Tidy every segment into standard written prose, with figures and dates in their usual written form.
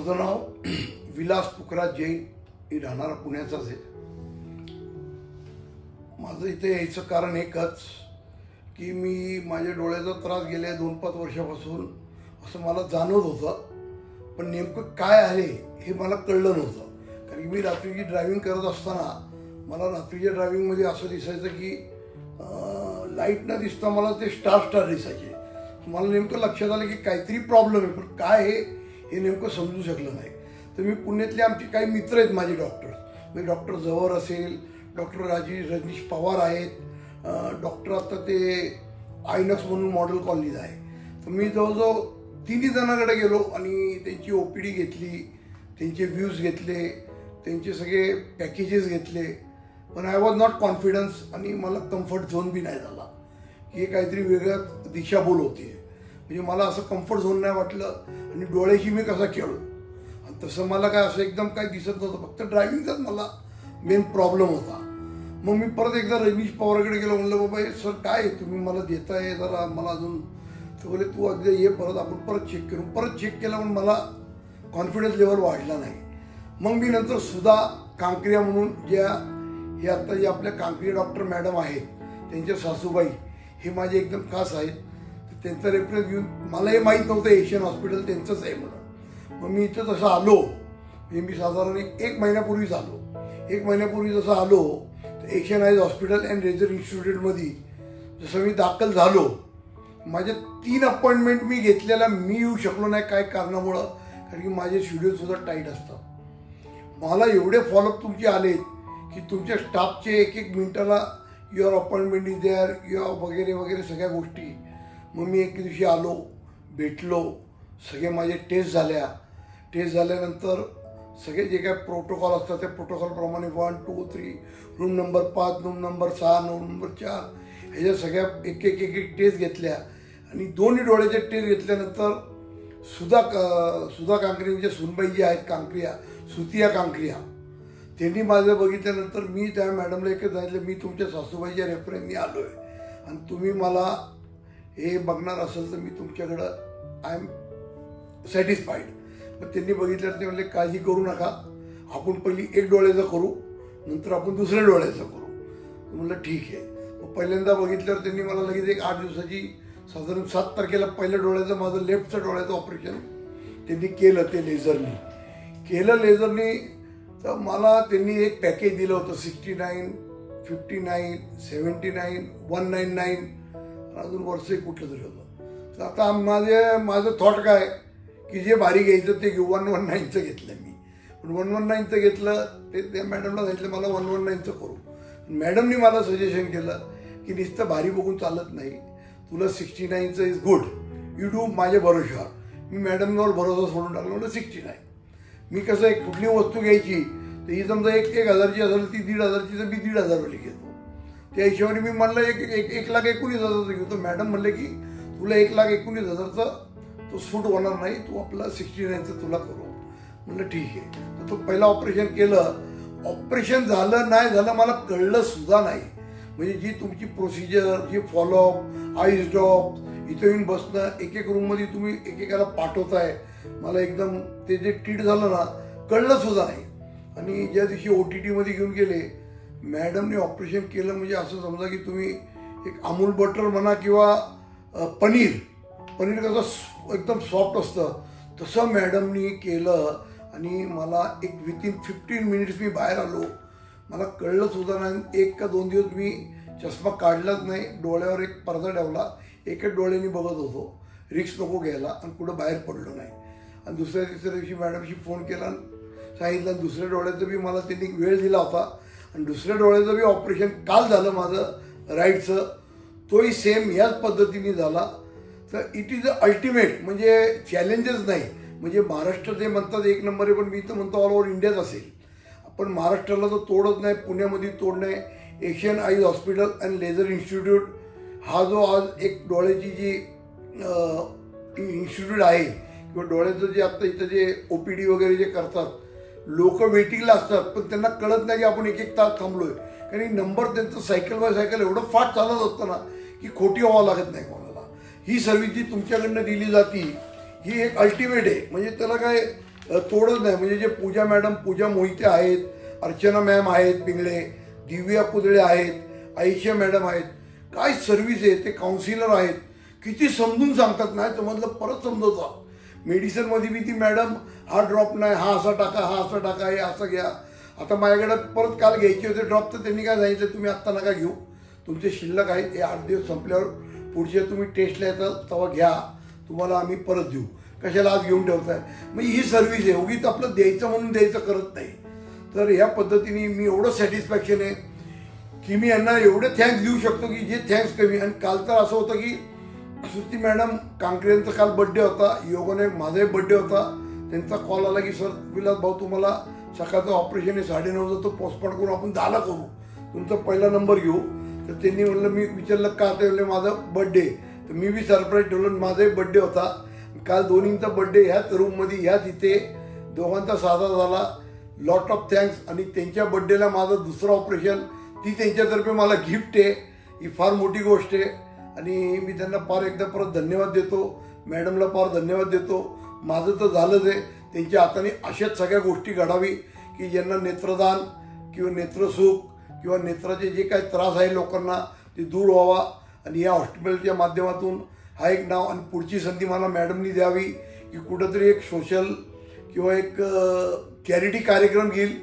माझं नाव विलास पुखराज जैन, मी राहणारा पुण्याचाच आहे। माझं इथे यायचं कारण एकच की मी माझ्या डोळ्याचा त्रास गेल्या 2-5 वर्षापासून असं मला जाणवत होतं, पण नेमकं काय आहे हे मला कळलं नव्हतं। कारण मी रात्रीची ड्रायव्हिंग करत असताना मला रात्रीच्या ड्रायव्हिंगमध्ये असं दिसायचं की लाईट न दिसता मला ते स्टार दिसायचे। मला नेमकं लक्षात आलं की काहीतरी प्रॉब्लेम आहे, पण काय हे नेमकं समजू शकलं नाही। तर मी पुण्यातले आमचे काही मित्र आहेत माझे डॉक्टर्स, म्हणजे डॉक्टर जवळ असेल, डॉक्टर रजनीश पवार आहेत, डॉक्टर आता ते आयनक्स म्हणून मॉडेल कॉलनीत आहे। तर मी जवळजवळ 3 जणांकडे गेलो आणि त्यांची OPD घेतली, त्यांचे व्ह्यूज घेतले, त्यांचे सगळे पॅकेजेस घेतले, पण आय वॉज नॉट कॉन्फिडन्स आणि मला कम्फर्ट झोन बी नाही झाला की हे काहीतरी वेगळं दिशाभूल होती। म्हणजे मला असं कम्फर्ट झोन नाही वाटलं आणि डोळ्याशी मी कसा खेळू, आणि तसं मला काय असं एकदम काही दिसत नव्हतं, फक्त ड्रायव्हिंगचाच मला मेन प्रॉब्लेम होता। मग मी परत एकदा रजनीश पवारकडे गेलो, म्हणलं बाबा सर काय तुम्ही मला देताय जरा मला अजून, तर बोले तू अगदी ये परत आपण परत चेक करू। परत चेक केला पण मला कॉन्फिडन्स लेवल वाढला नाही। मग मी नंतर सुधा कांक्रिया म्हणून हे आता जे आपल्या कांक्रिया डॉक्टर मॅडम आहेत त्यांच्या सासूबाई हे माझे एकदम खास आहेत, त्यांचा रेफरन्स घेऊन मला हे माहीत नव्हतं एशियन हॉस्पिटल त्यांचंच आहे म्हणून। मग मी इथं जसं आलो, म्हणजे मी साधारण 1 महिन्यापूर्वीच आलो, 1 महिन्यापूर्वी जसं आलो तर Asian eyes hospital and laser इन्स्टिट्यूटमध्ये जसं मी दाखल झालो, माझ्या 3 अपॉइंटमेंट मी घेतलेल्या मी येऊ शकलो नाही काय कारणामुळं, कारण की माझे शेड्यूलसुद्धा टाईट असतात। मला एवढे फॉलोअप तुमचे आलेत की तुमच्या स्टाफचे 1-1 मिनिटाला युअर अपॉइंटमेंट इज देअर वगैरे वगैरे सगळ्या गोष्टी। मग मी एक दिवशी आलो, भेटलो, सगळे माझे टेस्ट झाल्या, टेस्ट झाल्यानंतर सगळे जे काय प्रोटोकॉल असतात त्या प्रोटोकॉलप्रमाणे 1, 2, 3 room number 5, room number 6, room number 4 ह्याच्या सगळ्या एक टेस्ट घेतल्या आणि 2 डोळ्याचे टेस्ट घेतल्यानंतर सुधा कांक्रिया म्हणजे सुनबाई जी आहेत कांक्रिया, सुतिया कांक्रिया, त्यांनी माझं बघितल्यानंतर मी त्या मॅडमला एकच सांगितलं मी तुमच्या सासूबाईच्या रेफरन्सनी आलो आहे आणि तुम्ही मला हे बघणार असेल तर मी तुमच्याकडं आय एम सॅटिस्फाईड। मग त्यांनी बघितल्यावर ते म्हणले काळजी करू नका, आपण पहिली 1 डोळ्याचं करू, नंतर आपण दुसऱ्या डोळ्याचं करू। म्हणलं ठीक आहे। मग पहिल्यांदा बघितल्यावर त्यांनी मला लगेच एक 8 दिवसाची साधारण 7 तारखेला पहिल्या डोळ्याचं माझं लेफ्टचं डोळ्याचं ऑपरेशन त्यांनी केलं, ते लेझरनी केलं लेझरनी। तर मला त्यांनी एक पॅकेज दिलं होतं 69, 59, 79, 199 अजून वर्ष कुठलं तरी होतं। तर आता माझं थॉट काय की जे भारी घ्यायचं ते घेऊ, 119चं घेतलं मी, पण 119चं घेतलं ते त्या मॅडमला सांगितलं मला 119चं करू। मॅडमनी मला सजेशन केलं की नुसतं भारी बघून चालत नाही, तुला 69चं इज गुड, यू डू माझ्या भरोशावर। मी मॅडमवर भरोसा सोडून टाकला, म्हणलं 69। मी कसं एक कुठली वस्तू घ्यायची तर ही समजा 1,000ची असेल ती 1,500ची तर मी 1,500 वाली घेतो, त्या हिशोबाने मी म्हणलं 1,19,000चं घेतो। मॅडम म्हणले की तुला 1,19,000चं तो सूट होणार नाही, तू आपला 69चं तुला करू। म्हणलं ठीक आहे। तर तो पहिला ऑपरेशन केलं, ऑपरेशन झालं नाही झालं मला कळलं सुद्धा नाही। म्हणजे जी तुमची प्रोसिजर, जी फॉलोअप, आईज ड्रॉप, इथं येऊन बसणं, एक रूममध्ये तुम्ही एकेकाला पाठवताय, मला एकदम ते जे ट्रीट झालं ना कळलं सुद्धा नाही। आणि ज्या दिवशी OTTमध्ये घेऊन गेले मॅडमने ऑपरेशन केलं, म्हणजे असं समजा की तुम्ही एक अमूल बटर म्हणा किंवा पनीर कसं एकदम सॉफ्ट असतं तसं मॅडमनी केलं आणि मला एक विथिन 15 मिनिट्स मी बाहेर आलो। मला कळलं सुद्धा नाही। 1 का 2 दिवस मी चष्मा काढलाच नाही, डोळ्यावर एक पडदा ठेवला, एकच डोळ्याने बघत होतो, रिस्क नको घ्यायला, आणि कुठं बाहेर पडलो नाही। आणि दुसऱ्या तिसऱ्या दिवशी मॅडमशी फोन केला, सांगितलं, दुसऱ्या डोळ्याचं बी मला त्यांनी वेळ दिला होता, आणि दुसऱ्या डोळ्याचं बी ऑपरेशन काल झालं माझं राईटचं, तोही सेम याच पद्धतीने झाला। तर इट इज अल्टिमेट, म्हणजे चॅलेंजेस नाही, म्हणजे महाराष्ट्र ते म्हणतात 1 नंबर आहे, पण मी तर म्हणतो ऑल ओव्हर इंडियाच असेल। आपण महाराष्ट्राला तर तोडत नाही, पुण्यामध्ये तोड नाही। Asian eyes hospital and laser institute हा जो आज एक डोळ्याची जी इन्स्टिट्यूट आहे किंवा डोळ्याचं जे आत्ता इथं जे OPD वगैरे जे करतात, लोक वेटिंगला असतात, पण त्यांना कळत नाही की आपण 1-1 तास थांबलोय, कारण नंबर त्यांचं सायकल बाय सायकल एवढं फास्ट चालत असतं ना की खोटी व्हावं लागत नाही कोणाला। ही सर्व्हिस जी तुमच्याकडनं दिली जाती ही एक अल्टिमेट आहे, म्हणजे त्याला काय तोडच नाही. म्हणजे जे पूजा मॅडम, पूजा मोहिते आहेत, अर्चना मॅम आहेत पिंगळे, दिव्या कुदळे आहेत, आयशा मॅडम आहेत, काय सर्व्हिस आहे. ते काउन्सिलर आहेत, किती समजून सांगतात. नाही समजलं परत समजवतात. मेडिसिनमध्ये बी ती मॅडम हा ड्रॉप नाही, हा असा टाका, हा असा टाका, हे असं घ्या. आता माझ्याकडे परत काल घ्यायचे होते ड्रॉप, तर त्यांनी काय सांगितलं, तुम्ही आत्ता नका घेऊ, तुमचे शिल्लक आहेत, हे 8 दिवस संपल्यावर पुढचे तुम्ही टेस्टला येतात तेव्हा घ्या, तुम्हाला आम्ही परत देऊ, कशाला आज घेऊन ठेवताय. मग ही सर्व्हिस आहे, उगीच आपलं द्यायचं म्हणून द्यायचं करत नाही. तर ह्या पद्धतीने मी एवढं सॅटिस्फॅक्शन आहे की मी यांना एवढे थँक्स देऊ शकतो की जे थँक्स कमी. आणि काल तर असं होतं की श्रुती मॅडम कांकरेंचा काल बड्डे होता, योगाने माझाही बड्डे होता. त्यांचा कॉल आला की सर विलास भाऊ तुम्हाला सकाळचं ऑपरेशन आहे 9:30 तो पोस्टपोन करून आपण 10ला करू, तुमचा पहिला नंबर घेऊ. तर त्यांनी म्हणलं, मी विचारलं का, ते म्हणले माझा बड्डे. तर मी बी सरप्राईज ठेवलं, माझाही बड्डे होता काल. दोन्हींचा बड्डे ह्याच रूममध्ये, ह्याच इथे दोघांचा साजरा झाला. Lot of thanks. आणि त्यांच्या बड्डेला माझं दुसरं ऑपरेशन, ती त्यांच्यातर्फे मला गिफ्ट आहे, ही फार मोठी गोष्ट आहे. आणि मी त्यांना फार एकदा परत धन्यवाद देतो, मॅडमला फार धन्यवाद देतो. माझं तर झालंच आहे, त्यांच्या हाताने अशाच सगळ्या गोष्टी घडावी की ज्यांना नेत्रदान किंवा नेत्रसुख किंवा नेत्राचे जे काही त्रास आहे लोकांना ते दूर व्हावा. आणि या हॉस्पिटलच्या माध्यमातून हा एक नाव आणि पुढची संधी मला मॅडमनी द्यावी की कुठंतरी एक सोशल किंवा एक चॅरिटी कार्यक्रम घेईल,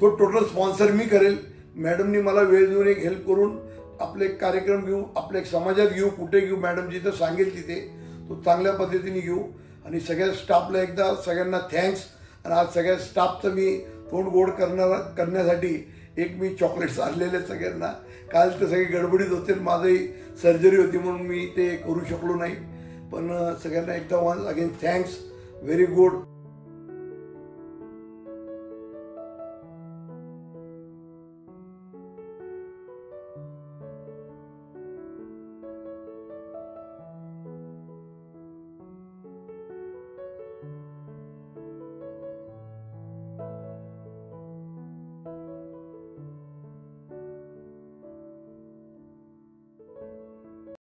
तो टोटल स्पॉन्सर मी करेल. मॅडमनी मला वेळ देऊन एक हेल्प करून आपले एक कार्यक्रम घेऊ, आपल्या एक समाजात घेऊ, कुठे घेऊ, मॅडम जिथं सांगेल तिथे तो चांगल्या पद्धतीने घेऊ. आणि सगळ्या स्टाफला एकदा सगळ्यांना थँक्स. आणि आज सगळ्या स्टाफचं मी तोंड गोड करण्यासाठी एक मी चॉकलेट्स आणलेले सगळ्यांना. काल तर सगळे गडबडीत होते, माझंही सर्जरी होती म्हणून मी ते करू शकलो नाही. पण सगळ्यांना एकदा once again thanks, very good.